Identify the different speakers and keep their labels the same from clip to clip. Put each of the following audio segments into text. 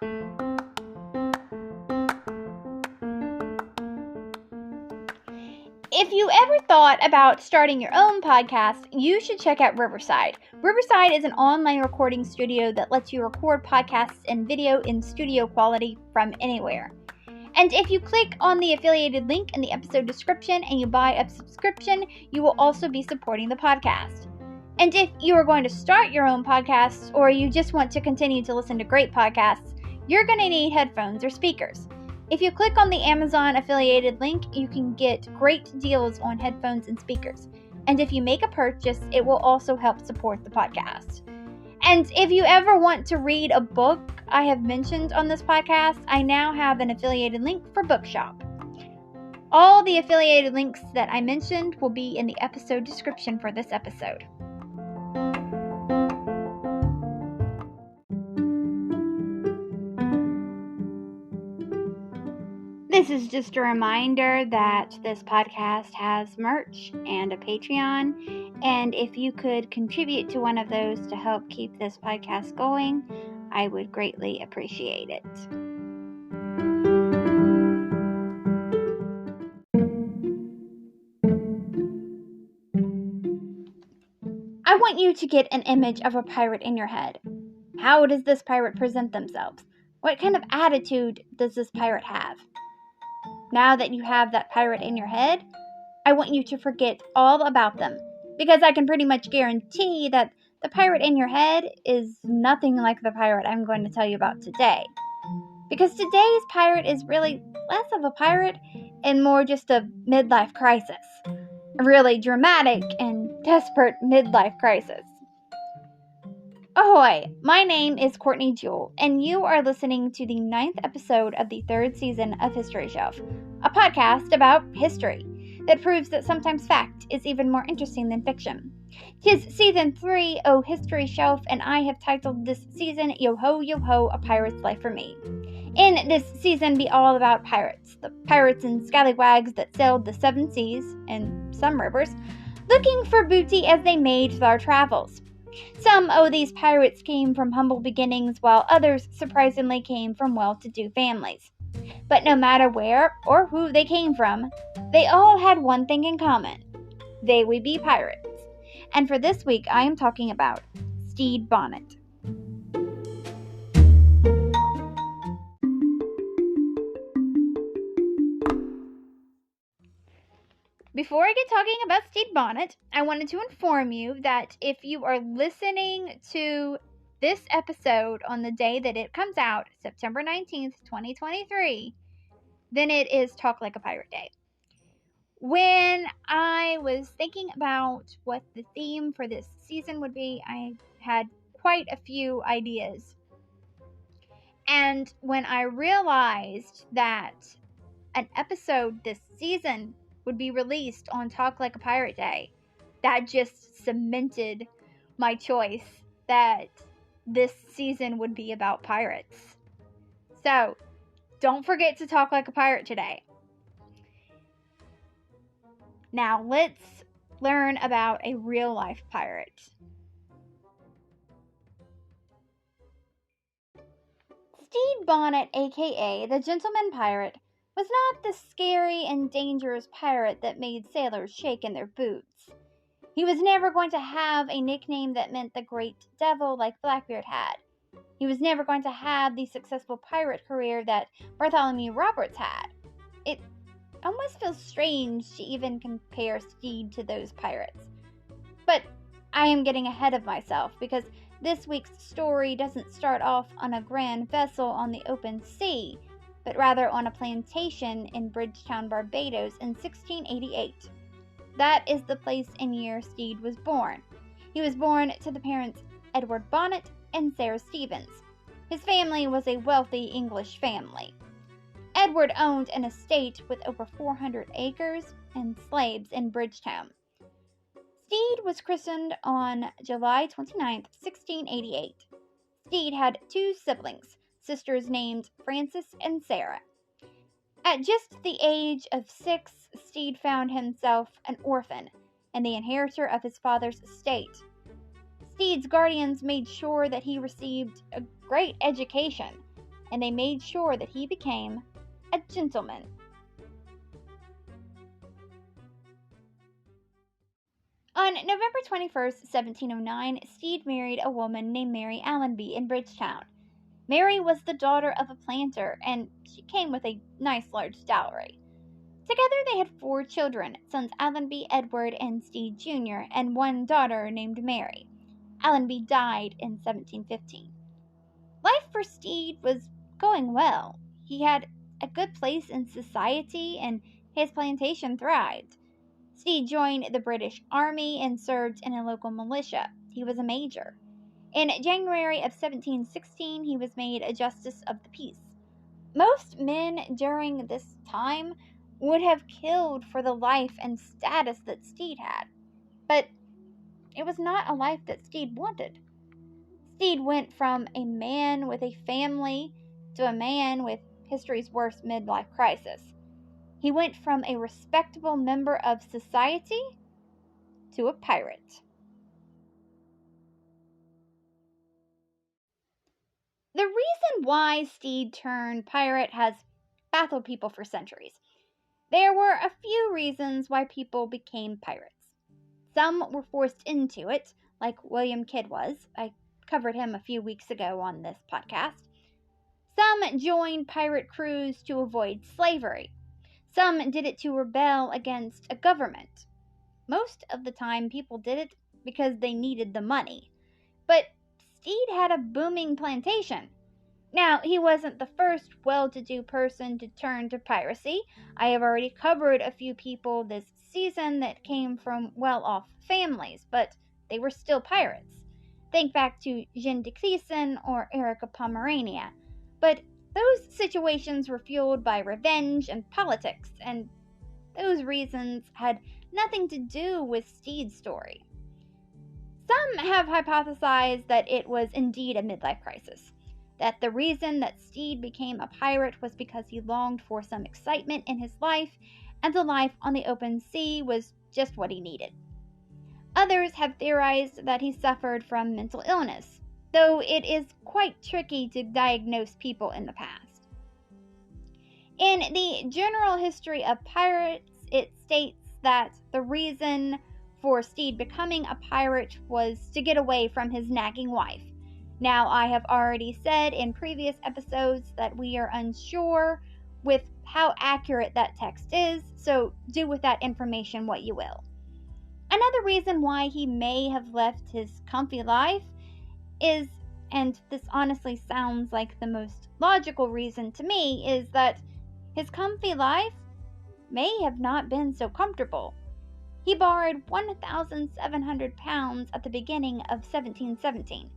Speaker 1: If you ever thought about starting your own podcast, you should check out Riverside. Riverside is an online recording studio that lets you record podcasts and video in studio quality from anywhere. And if you click on the affiliated link in the episode description and you buy a subscription, you will also be supporting the podcast. And if you are going to start your own podcast, or you just want to continue to listen to great podcasts, you're going to need headphones or speakers. If you click on the Amazon affiliated link, you can get great deals on headphones and speakers. And if you make a purchase, it will also help support the podcast. And if you ever want to read a book I have mentioned on this podcast, I now have an affiliated link for Bookshop. All the affiliated links that I mentioned will be in the episode description for this episode. This is just a reminder that this podcast has merch and a Patreon, and if you could contribute to one of those to help keep this podcast going, I would greatly appreciate it. I want you to get an image of a pirate in your head. How does this pirate present themselves? What kind of attitude does this pirate have? Now that you have that pirate in your head, I want you to forget all about them, because I can pretty much guarantee that the pirate in your head is nothing like the pirate I'm going to tell you about today. Because today's pirate is really less of a pirate and more just a midlife crisis. A really dramatic and desperate midlife crisis. Ahoy! My name is Courtney Jewell, and you are listening to the 9th episode of the 3rd season of History Shelf, a podcast about history that proves that sometimes fact is even more interesting than fiction. 'Tis season 3 o' History Shelf, and I have titled this season Yo Ho, A Pirate's Life for Me. In this season be all about pirates, the pirates and scallywags that sailed the 7 seas, and some rivers, looking for booty as they made their travels. Some of these pirates came from humble beginnings, while others surprisingly came from well-to-do families. But no matter where or who they came from, they all had one thing in common. They would be pirates. And for this week, I am talking about Stede Bonnet. Before I get talking about Stede Bonnet, I wanted to inform you that if you are listening to this episode on the day that it comes out, September 19th, 2023, then it is Talk Like a Pirate Day. When I was thinking about what the theme for this season would be, I had quite a few ideas. And when I realized that an episode this season would be released on Talk Like a Pirate Day, that just cemented my choice that this season would be about pirates. So, don't forget to talk like a pirate today. Now, let's learn about a real-life pirate. Stede Bonnet, aka the Gentleman Pirate, was not the scary and dangerous pirate that made sailors shake in their boots. He was never going to have a nickname that meant the Great Devil like Blackbeard had. He was never going to have the successful pirate career that Bartholomew Roberts had. It almost feels strange to even compare Stede to those pirates. But I am getting ahead of myself, because this week's story doesn't start off on a grand vessel on the open sea, but rather on a plantation in Bridgetown, Barbados in 1688. That is the place and year Stede was born. He was born to the parents Edward Bonnet and Sarah Stevens. His family was a wealthy English family. Edward owned an estate with over 400 acres and slaves in Bridgetown. Stede was christened on July 29, 1688. Stede had 2 siblings, sisters named Frances and Sarah. At just the age of 6, Stede found himself an orphan and the inheritor of his father's estate. Stede's guardians made sure that he received a great education, and they made sure that he became a gentleman. On November 21st, 1709, Stede married a woman named Mary Allenby in Bridgetown. Mary was the daughter of a planter, and she came with a nice large dowry. Together they had 4 children, sons Allenby, Edward, and Stede Jr., and one daughter named Mary. Allenby died in 1715. Life for Stede was going well. He had a good place in society, and his plantation thrived. Stede joined the British Army and served in a local militia. He was a major. In January of 1716, he was made a Justice of the Peace. Most men during this time would have killed for the life and status that Stede had, but it was not a life that Stede wanted. Stede went from a man with a family to a man with history's worst midlife crisis. He went from a respectable member of society to a pirate. The reason why Stede turned pirate has baffled people for centuries. There were a few reasons why people became pirates. Some were forced into it, like William Kidd was. I covered him a few weeks ago on this podcast. Some joined pirate crews to avoid slavery. Some did it to rebel against a government. Most of the time, people did it because they needed the money. But Stede had a booming plantation. Now, he wasn't the first well-to-do person to turn to piracy. I have already covered a few people this season that came from well-off families, but they were still pirates. Think back to Jeanne de Cleason or Erica Pomerania. But those situations were fueled by revenge and politics, and those reasons had nothing to do with Stede's story. Some have hypothesized that it was indeed a midlife crisis, that the reason that Stede became a pirate was because he longed for some excitement in his life, and the life on the open sea was just what he needed. Others have theorized that he suffered from mental illness, though it is quite tricky to diagnose people in the past. In the General History of Pirates, it states that the reason for Stede becoming a pirate was to get away from his nagging wife. Now, I have already said in previous episodes that we are unsure with how accurate that text is, so do with that information what you will. Another reason why he may have left his comfy life is, and this honestly sounds like the most logical reason to me, is that his comfy life may have not been so comfortable. He borrowed 1,700 pounds at the beginning of 1717.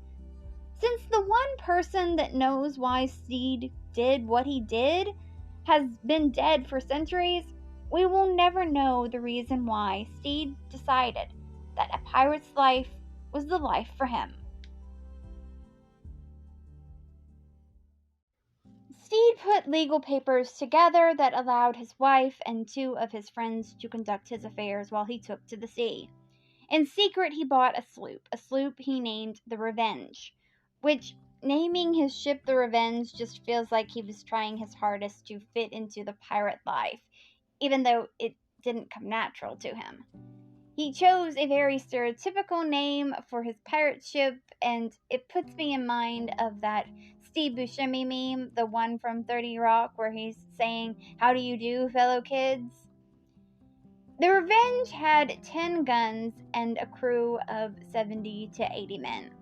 Speaker 1: Since the one person that knows why Stede did what he did has been dead for centuries, we will never know the reason why Stede decided that a pirate's life was the life for him. Stede put legal papers together that allowed his wife and 2 of his friends to conduct his affairs while he took to the sea. In secret, he bought a sloop he named the Revenge, which naming his ship the Revenge just feels like he was trying his hardest to fit into the pirate life, even though it didn't come natural to him. He chose a very stereotypical name for his pirate ship, and it puts me in mind of that Steve Buscemi meme, the one from 30 Rock, where he's saying, "How do you do, fellow kids?" The Revenge had 10 guns and a crew of 70 to 80 men.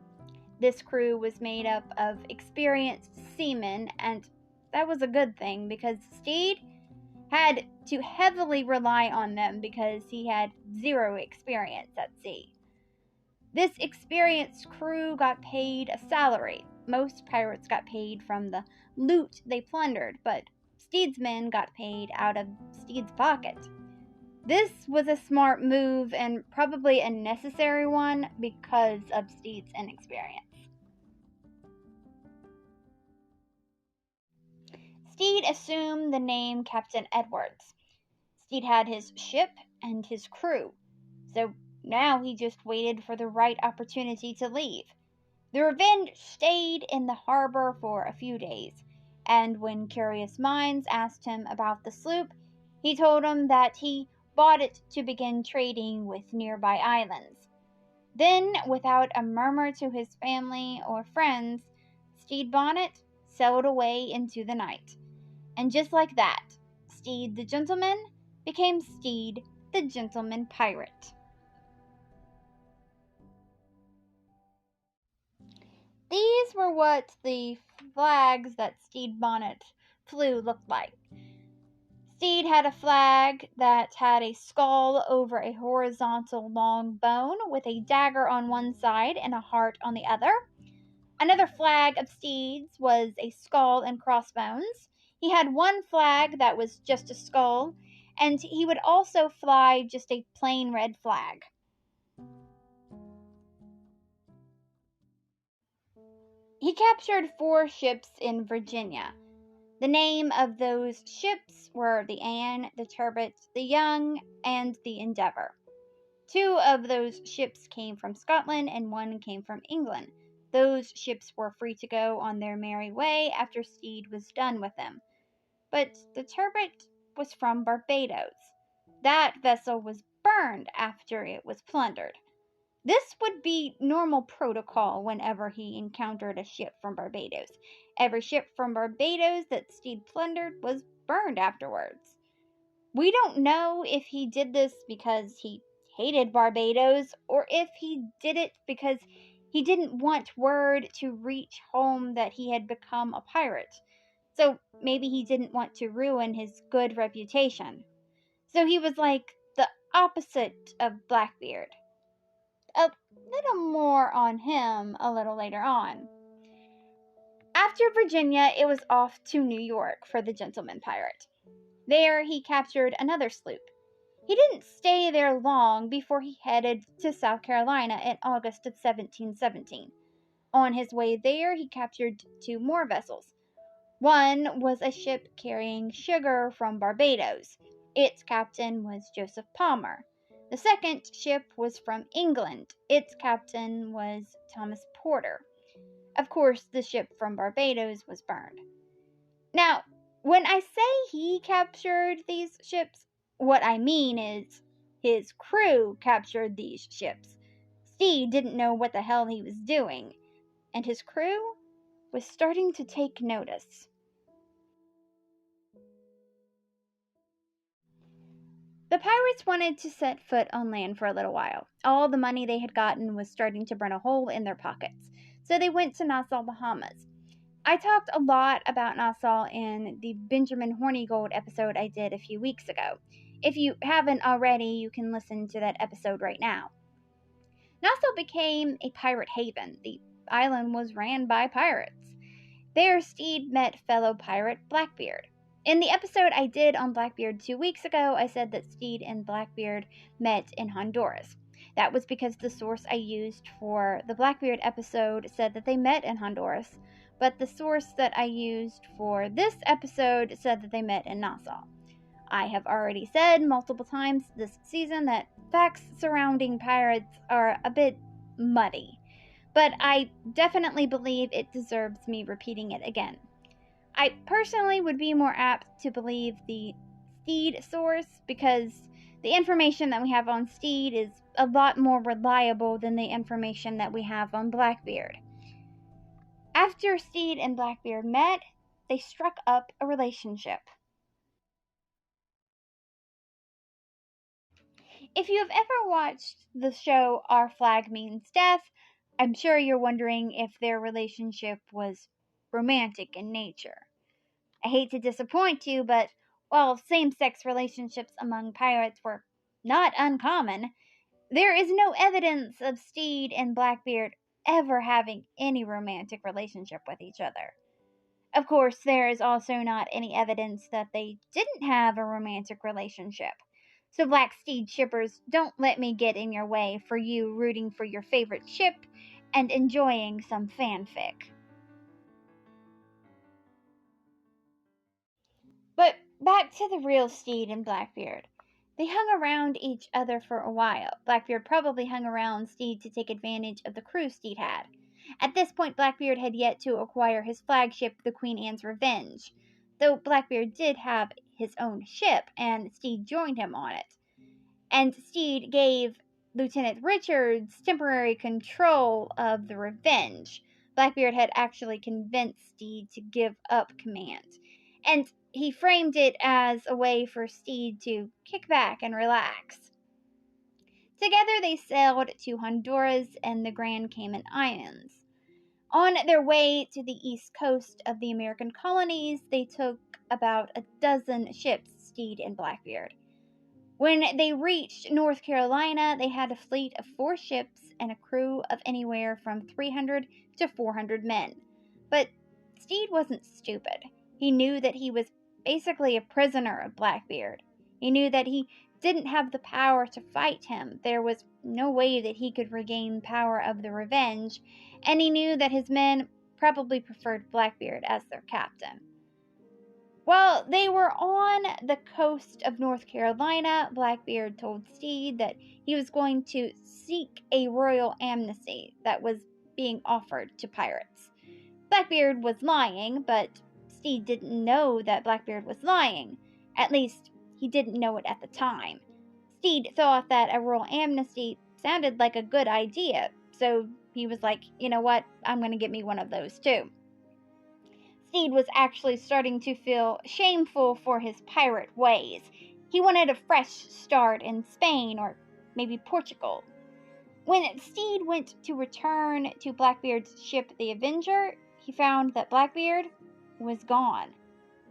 Speaker 1: This crew was made up of experienced seamen, and that was a good thing because Stede had to heavily rely on them because he had 0 experience at sea. This experienced crew got paid a salary. Most pirates got paid from the loot they plundered, but Stede's men got paid out of Stede's pocket. This was a smart move and probably a necessary one because of Stede's inexperience. Stede assumed the name Captain Edwards. Stede had his ship and his crew, so now he just waited for the right opportunity to leave. The Revenge stayed in the harbor for a few days. And when curious minds asked him about the sloop, he told them that he bought it to begin trading with nearby islands. Then, without a murmur to his family or friends, Stede Bonnet sailed away into the night. And just like that, Stede the gentleman became Stede the gentleman pirate. These were what the flags that Stede Bonnet flew looked like. Stede had a flag that had a skull over a horizontal long bone with a dagger on one side and a heart on the other. Another flag of Stede's was a skull and crossbones. He had one flag that was just a skull, and he would also fly just a plain red flag. He captured 4 ships in Virginia. The name of those ships were the Anne, the Turbot, the Young, and the Endeavour. 2 of those ships came from Scotland and 1 came from England. Those ships were free to go on their merry way after Stede was done with them. But the Turbot was from Barbados. That vessel was burned after it was plundered. This would be normal protocol whenever he encountered a ship from Barbados. Every ship from Barbados that Stede plundered was burned afterwards. We don't know if he did this because he hated Barbados or if he did it because he didn't want word to reach home that he had become a pirate. So maybe he didn't want to ruin his good reputation. So he was like the opposite of Blackbeard. A little more on him a little later on. After Virginia, it was off to New York for the gentleman pirate. There he captured another sloop. He didn't stay there long before he headed to South Carolina in August of 1717. On his way there, he captured 2 more vessels. One was a ship carrying sugar from Barbados. Its captain was Joseph Palmer. The second ship was from England. Its captain was Thomas Porter. Of course, the ship from Barbados was burned. Now, when I say he captured these ships, what I mean is his crew captured these ships. Stede didn't know what the hell he was doing, and his crew was starting to take notice. The pirates wanted to set foot on land for a little while. All the money they had gotten was starting to burn a hole in their pockets, so they went to Nassau, Bahamas. I talked a lot about Nassau in the Benjamin Hornigold episode I did a few weeks ago. If you haven't already, you can listen to that episode right now. Nassau became a pirate haven. The island was ran by pirates. There, Stede met fellow pirate Blackbeard. In the episode I did on Blackbeard 2 weeks ago, I said that Stede and Blackbeard met in Honduras. That was because the source I used for the Blackbeard episode said that they met in Honduras, but the source that I used for this episode said that they met in Nassau. I have already said multiple times this season that facts surrounding pirates are a bit muddy, but I definitely believe it deserves me repeating it again. I personally would be more apt to believe the Stede source because the information that we have on Stede is a lot more reliable than the information that we have on Blackbeard. After Stede and Blackbeard met, they struck up a relationship. If you have ever watched the show Our Flag Means Death, I'm sure you're wondering if their relationship was romantic in nature. I hate to disappoint you, but while same-sex relationships among pirates were not uncommon, there is no evidence of Stede and Blackbeard ever having any romantic relationship with each other. Of course, there is also not any evidence that they didn't have a romantic relationship. So Black Stede shippers, don't let me get in your way for you rooting for your favorite ship and enjoying some fanfic. But back to the real Stede and Blackbeard. They hung around each other for a while. Blackbeard probably hung around Stede to take advantage of the crew Stede had. At this point, Blackbeard had yet to acquire his flagship, the Queen Anne's Revenge, though Blackbeard did have his own ship, and Stede joined him on it. And Stede gave Lieutenant Richards temporary control of the Revenge. Blackbeard had actually convinced Stede to give up command, and he framed it as a way for Stede to kick back and relax. Together they sailed to Honduras and the Grand Cayman Islands. On their way to the east coast of the American colonies, they took about a dozen ships, Stede and Blackbeard. When they reached North Carolina, they had a fleet of 4 ships and a crew of anywhere from 300 to 400 men. But Stede wasn't stupid. He knew that he was basically a prisoner of Blackbeard. He knew that he didn't have the power to fight him. There was no way that he could regain power of the Revenge, and he knew that his men probably preferred Blackbeard as their captain. While they were on the coast of North Carolina, Blackbeard told Stede that he was going to seek a royal amnesty that was being offered to pirates. Blackbeard was lying, but Stede didn't know that Blackbeard was lying. At least, he didn't know it at the time. Stede thought that a royal amnesty sounded like a good idea, so he was like, you know what, I'm going to get me one of those too. Stede was actually starting to feel shameful for his pirate ways. He wanted a fresh start in Spain or maybe Portugal. When Stede went to return to Blackbeard's ship, the Avenger, he found that Blackbeard was gone,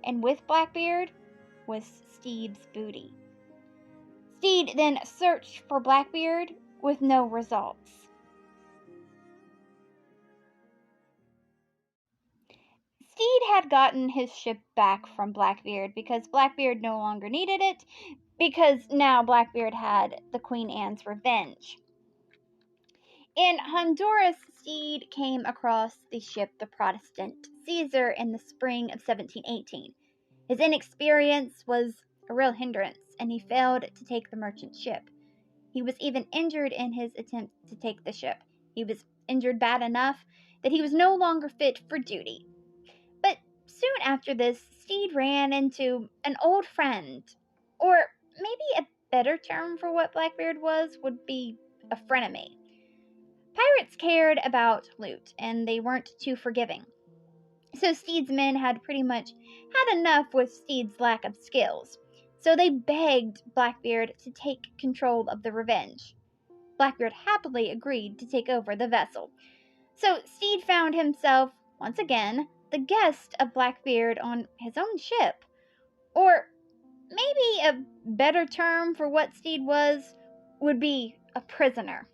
Speaker 1: and with Blackbeard was Stede's booty. Stede then searched for Blackbeard with no results. Stede had gotten his ship back from Blackbeard because Blackbeard no longer needed it, because now Blackbeard had the Queen Anne's Revenge. In Honduras, Stede came across the ship the Protestant Caesar in the spring of 1718. His inexperience was a real hindrance, and he failed to take the merchant ship. He was even injured in his attempt to take the ship. He was injured bad enough that he was no longer fit for duty. But soon after this, Stede ran into an old friend, or maybe a better term for what Blackbeard was would be a frenemy. Pirates cared about loot, and they weren't too forgiving. So Stede's men had pretty much had enough with Stede's lack of skills. So they begged Blackbeard to take control of the Revenge. Blackbeard happily agreed to take over the vessel. So Stede found himself, once again, the guest of Blackbeard on his own ship. Or maybe a better term for what Stede was would be a prisoner.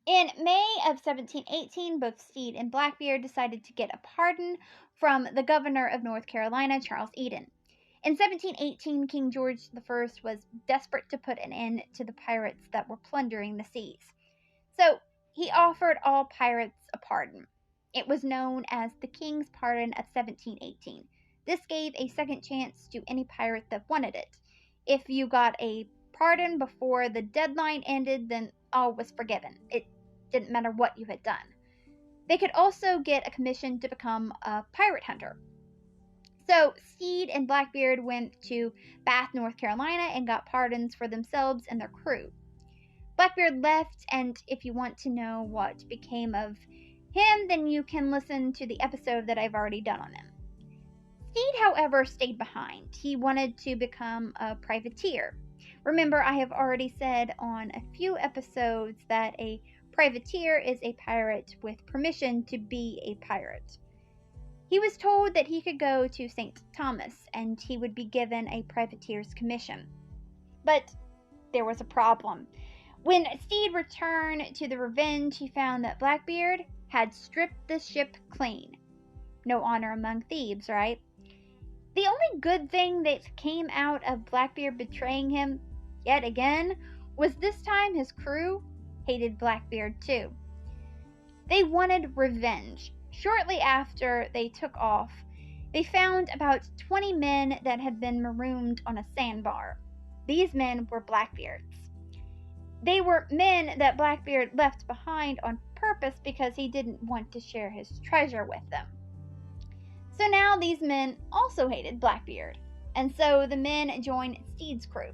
Speaker 1: In May of 1718, both Stede and Blackbeard decided to get a pardon from the governor of North Carolina, Charles Eden. In 1718, King George I was desperate to put an end to the pirates that were plundering the seas. So he offered all pirates a pardon. It was known as the King's Pardon of 1718. This gave a second chance to any pirate that wanted it. If you got a pardon before the deadline ended, then all was forgiven. It didn't matter what you had done. They could also get a commission to become a pirate hunter. So Stede and Blackbeard went to Bath, North Carolina, and got pardons for themselves and their crew. Blackbeard left, and if you want to know what became of him, then you can listen to the episode that I've already done on him. Stede, however, stayed behind. He wanted to become a privateer. Remember, I have already said on a few episodes that a privateer is a pirate with permission to be a pirate. He was told that he could go to St. Thomas and he would be given a privateer's commission. But there was a problem. When Stede returned to the Revenge, he found that Blackbeard had stripped the ship clean. No honor among thieves, right? The only good thing that came out of Blackbeard betraying him yet again was this time his crew hated Blackbeard too. They wanted revenge. Shortly after they took off, they found about 20 men that had been marooned on a sandbar. These men were Blackbeard's. They were men that Blackbeard left behind on purpose because he didn't want to share his treasure with them. So now these men also hated Blackbeard, and so the men joined Stede's crew.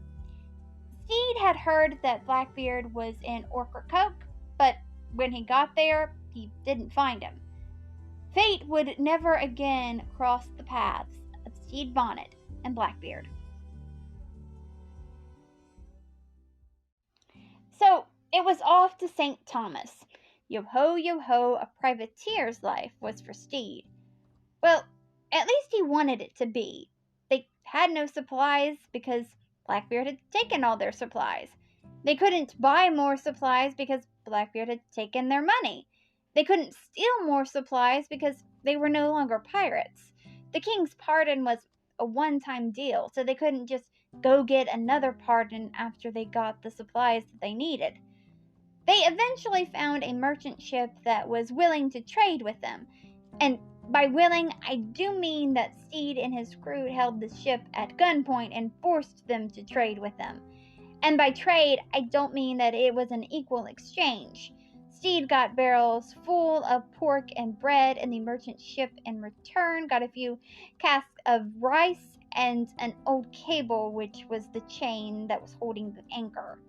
Speaker 1: Stede had heard that Blackbeard was in Ocracoke, but when he got there, he didn't find him. Fate would never again cross the paths of Stede Bonnet and Blackbeard. So it was off to St. Thomas. Yo ho, a privateer's life was for Stede. Well, at least he wanted it to be. They had no supplies because Blackbeard had taken all their supplies. They couldn't buy more supplies because Blackbeard had taken their money. They couldn't steal more supplies because they were no longer pirates. The king's pardon was a one-time deal, so they couldn't just go get another pardon after they got the supplies that they needed. They eventually found a merchant ship that was willing to trade with them. And by willing, I do mean that Stede and his crew held the ship at gunpoint and forced them to trade with them. And by trade, I don't mean that it was an equal exchange. Stede got barrels full of pork and bread, and the merchant ship in return got a few casks of rice and an old cable, which was the chain that was holding the anchor.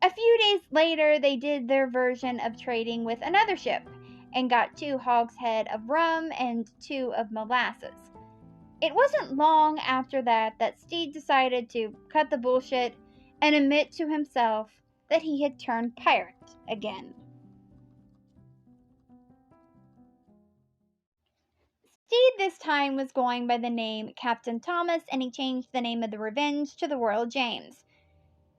Speaker 1: A few days later, they did their version of trading with another ship and got 2 hogshead of rum and 2 of molasses. It wasn't long after that Stede decided to cut the bullshit and admit to himself that he had turned pirate again. Stede this time was going by the name Captain Thomas, and he changed the name of the Revenge to the Royal James.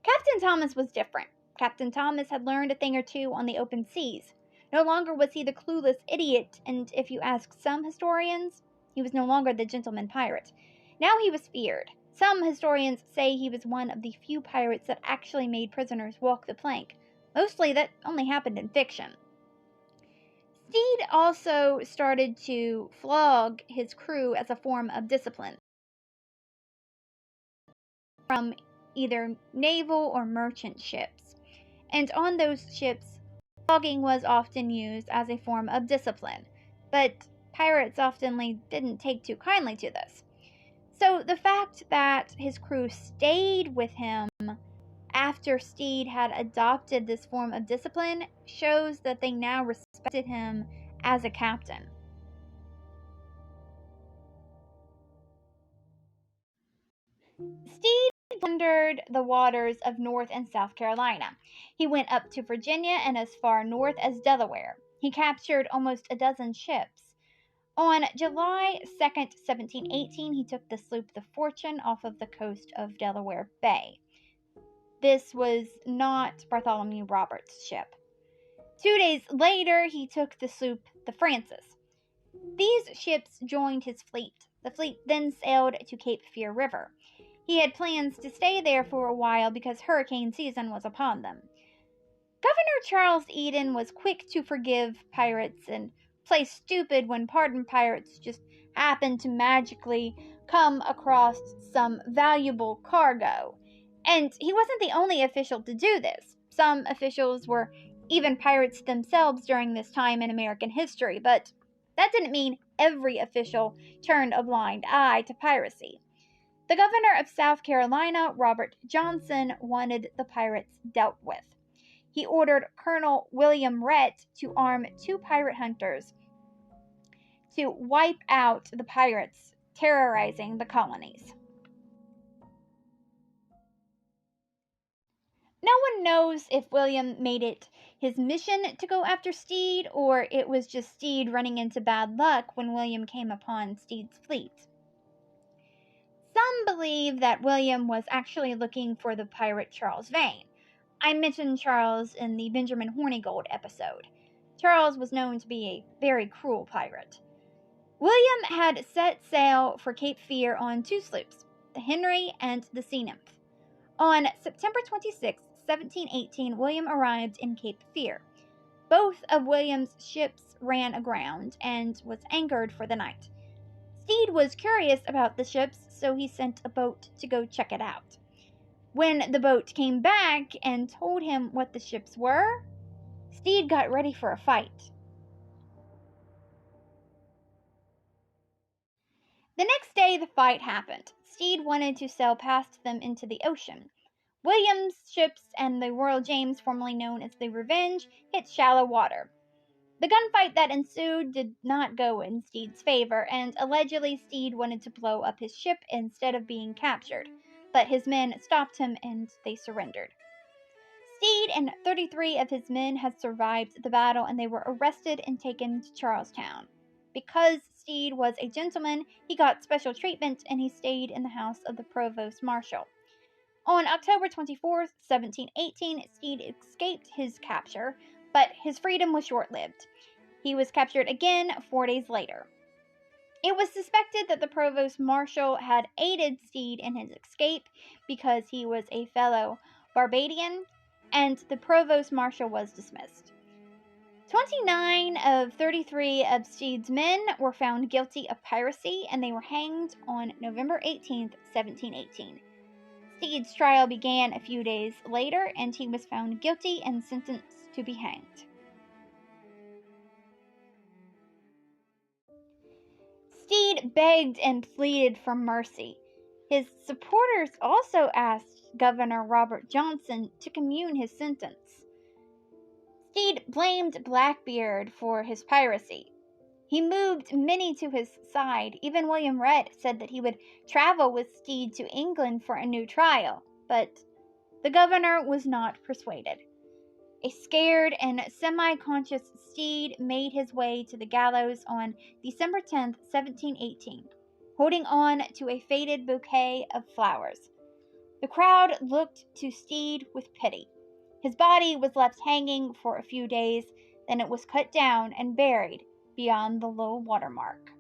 Speaker 1: Captain Thomas was different. Captain Thomas had learned a thing or two on the open seas. No longer was he the clueless idiot, and if you ask some historians, he was no longer the gentleman pirate. Now he was feared. Some historians say he was one of the few pirates that actually made prisoners walk the plank. Mostly that only happened in fiction. Stede also started to flog his crew as a form of discipline from either naval or merchant ships. And on those ships, flogging was often used as a form of discipline, but pirates often didn't take too kindly to this. So the fact that his crew stayed with him after Stede had adopted this form of discipline shows that they now respected him as a captain. Stede plundered the waters of North and South Carolina. He went up to Virginia and as far north as Delaware. He captured almost a dozen ships. On July 2nd, 1718, he took the sloop the Fortune off of the coast of Delaware Bay. This was not Bartholomew Roberts' ship. 2 days later, he took the sloop the Francis. These ships joined his fleet. The fleet then sailed to Cape Fear River. He had plans to stay there for a while because hurricane season was upon them. Governor Charles Eden was quick to forgive pirates and play stupid when pardoned pirates just happened to magically come across some valuable cargo. And he wasn't the only official to do this. Some officials were even pirates themselves during this time in American history, but that didn't mean every official turned a blind eye to piracy. The governor of South Carolina, Robert Johnson, wanted the pirates dealt with. He ordered Colonel William Rhett to arm 2 pirate hunters to wipe out the pirates terrorizing the colonies. No one knows if William made it his mission to go after Stede, or it was just Stede running into bad luck when William came upon Stede's fleet. Some believe that William was actually looking for the pirate Charles Vane. I mentioned Charles in the Benjamin Hornigold episode. Charles was known to be a very cruel pirate. William had set sail for Cape Fear on 2 sloops, the Henry and the Sea Nymph. On September 26, 1718, William arrived in Cape Fear. Both of William's ships ran aground and was anchored for the night. Stede was curious about the ships, so he sent a boat to go check it out. When the boat came back and told him what the ships were, Stede got ready for a fight. The next day, the fight happened. Stede wanted to sail past them into the ocean. William's ships and the Royal James, formerly known as the Revenge, hit shallow water. The gunfight that ensued did not go in Stede's favor, and allegedly Stede wanted to blow up his ship instead of being captured, but his men stopped him and they surrendered. Stede and 33 of his men had survived the battle, and they were arrested and taken to Charlestown. Because Stede was a gentleman, he got special treatment, and he stayed in the house of the provost marshal. On October 24, 1718, Stede escaped his capture, but his freedom was short-lived. He was captured again 4 days later. It was suspected that the provost marshal had aided Stede in his escape because he was a fellow Barbadian, and the provost marshal was dismissed. 29 of 33 of Stede's men were found guilty of piracy, and they were hanged on November 18, 1718. Stede's trial began a few days later, and he was found guilty and sentenced to be hanged. Stede begged and pleaded for mercy. His supporters also asked Governor Robert Johnson to commute his sentence. Stede blamed Blackbeard for his piracy. He moved many to his side. Even William Rhett said that he would travel with Stede to England for a new trial, but the governor was not persuaded. A scared and semi-conscious Stede made his way to the gallows on December 10, 1718, holding on to a faded bouquet of flowers. The crowd looked to Stede with pity. His body was left hanging for a few days, then it was cut down and buried beyond the low water mark.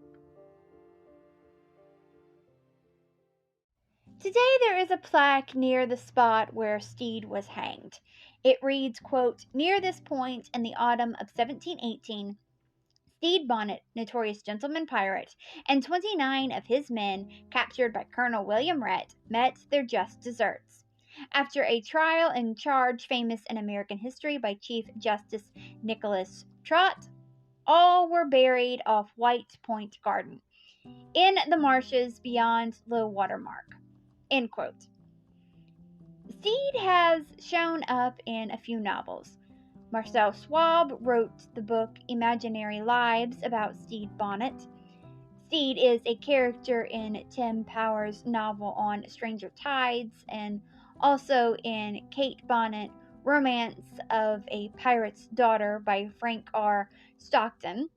Speaker 1: Today there is a plaque near the spot where Stede was hanged. It reads, quote, "Near this point in the autumn of 1718, Stede Bonnet, notorious gentleman pirate, and 29 of his men, captured by Colonel William Rhett, met their just deserts. After a trial and charge famous in American history by Chief Justice Nicholas Trott, all were buried off White Point Garden, in the marshes beyond low water mark." End quote. Stede has shown up in a few novels. Marcel Schwab wrote the book Imaginary Lives about Stede Bonnet. Stede is a character in Tim Power's novel on Stranger Tides, and also in Kate Bonnet, Romance of a Pirate's Daughter by Frank R. Stockton.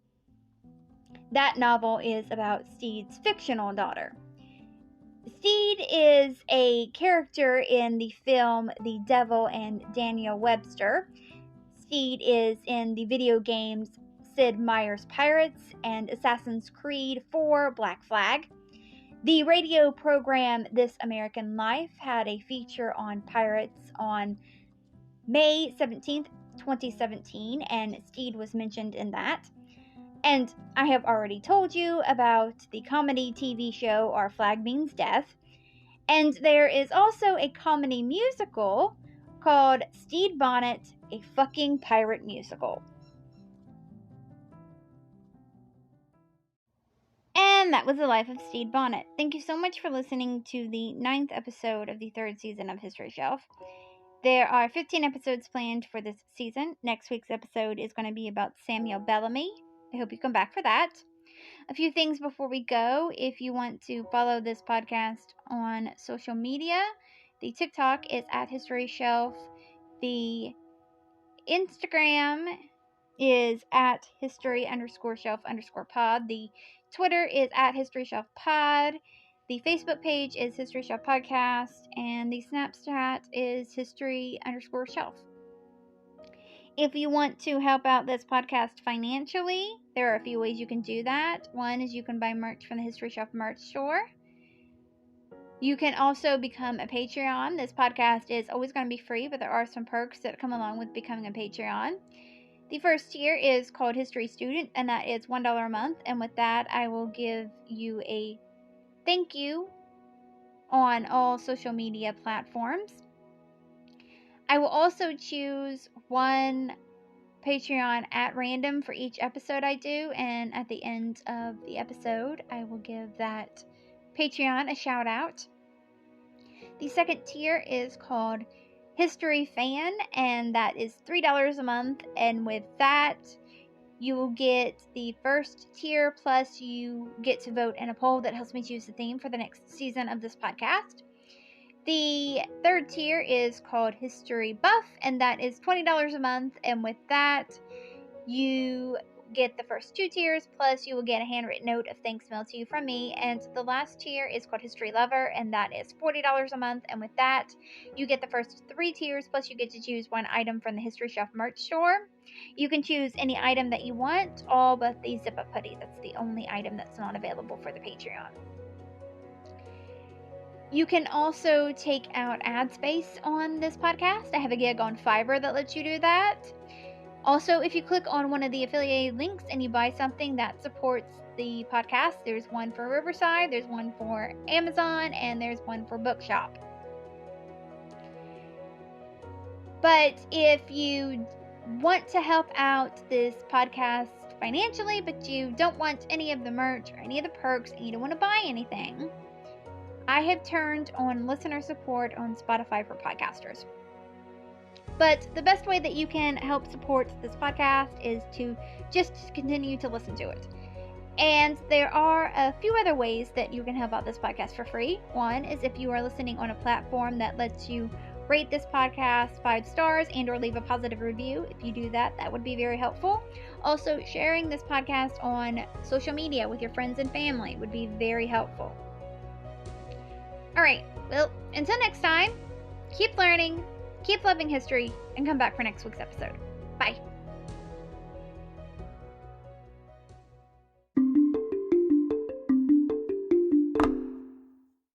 Speaker 1: That novel is about Stede's fictional daughter. Stede is a character in the film The Devil and Daniel Webster. Stede is in the video games Sid Meier's Pirates and Assassin's Creed 4 Black Flag. The radio program This American Life had a feature on pirates on May 17th, 2017, and Stede was mentioned in that. And I have already told you about the comedy TV show Our Flag Means Death. And there is also a comedy musical called Stede Bonnet, a Fucking Pirate Musical. And that was the life of Stede Bonnet. Thank you so much for listening to the 9th episode of the 3rd season of History Shelf. There are 15 episodes planned for this season. Next week's episode is going to be about Samuel Bellamy. I hope you come back for that. A few things before we go. If you want to follow this podcast on social media, the TikTok is at History Shelf. The Instagram is at history_shelf_pod. The Twitter is at History Shelf Pod. The Facebook page is History Shelf Podcast. And the Snapchat is History_Shelf. If you want to help out this podcast financially, there are a few ways you can do that. One is you can buy merch from the History Shelf merch store. You can also become a Patreon. This podcast is always going to be free, but there are some perks that come along with becoming a Patreon. The first tier is called History Student, and that is $1 a month. And with that, I will give you a thank you on all social media platforms. I will also choose one Patreon at random for each episode I do, and at the end of the episode, I will give that Patreon a shout out. The second tier is called History Fan, and that is $3 a month, and with that, you will get the first tier, plus you get to vote in a poll that helps me choose the theme for the next season of this podcast. The third tier is called History Buff, and that is $20 a month, and with that, you get the first 2 tiers, plus you will get a handwritten note of thanks mailed to you from me. And the last tier is called History Lover, and that is $40 a month, and with that, you get the first 3 tiers, plus you get to choose one item from the History Shelf merch store. You can choose any item that you want, all but the zip-up hoodie. That's the only item that's not available for the Patreon. You can also take out ad space on this podcast. I have a gig on Fiverr that lets you do that. Also, if you click on one of the affiliated links and you buy something that supports the podcast, there's one for Riverside, there's one for Amazon, and there's one for Bookshop. But if you want to help out this podcast financially, but you don't want any of the merch or any of the perks, and you don't want to buy anything, I have turned on listener support on Spotify for podcasters. But the best way that you can help support this podcast is to just continue to listen to it. And there are a few other ways that you can help out this podcast for free. One is if you are listening on a platform that lets you rate this podcast 5 stars and or leave a positive review. If you do that, that would be very helpful. Also, sharing this podcast on social media with your friends and family would be very helpful. Alright, well, until next time, keep learning, keep loving history, and come back for next week's episode. Bye.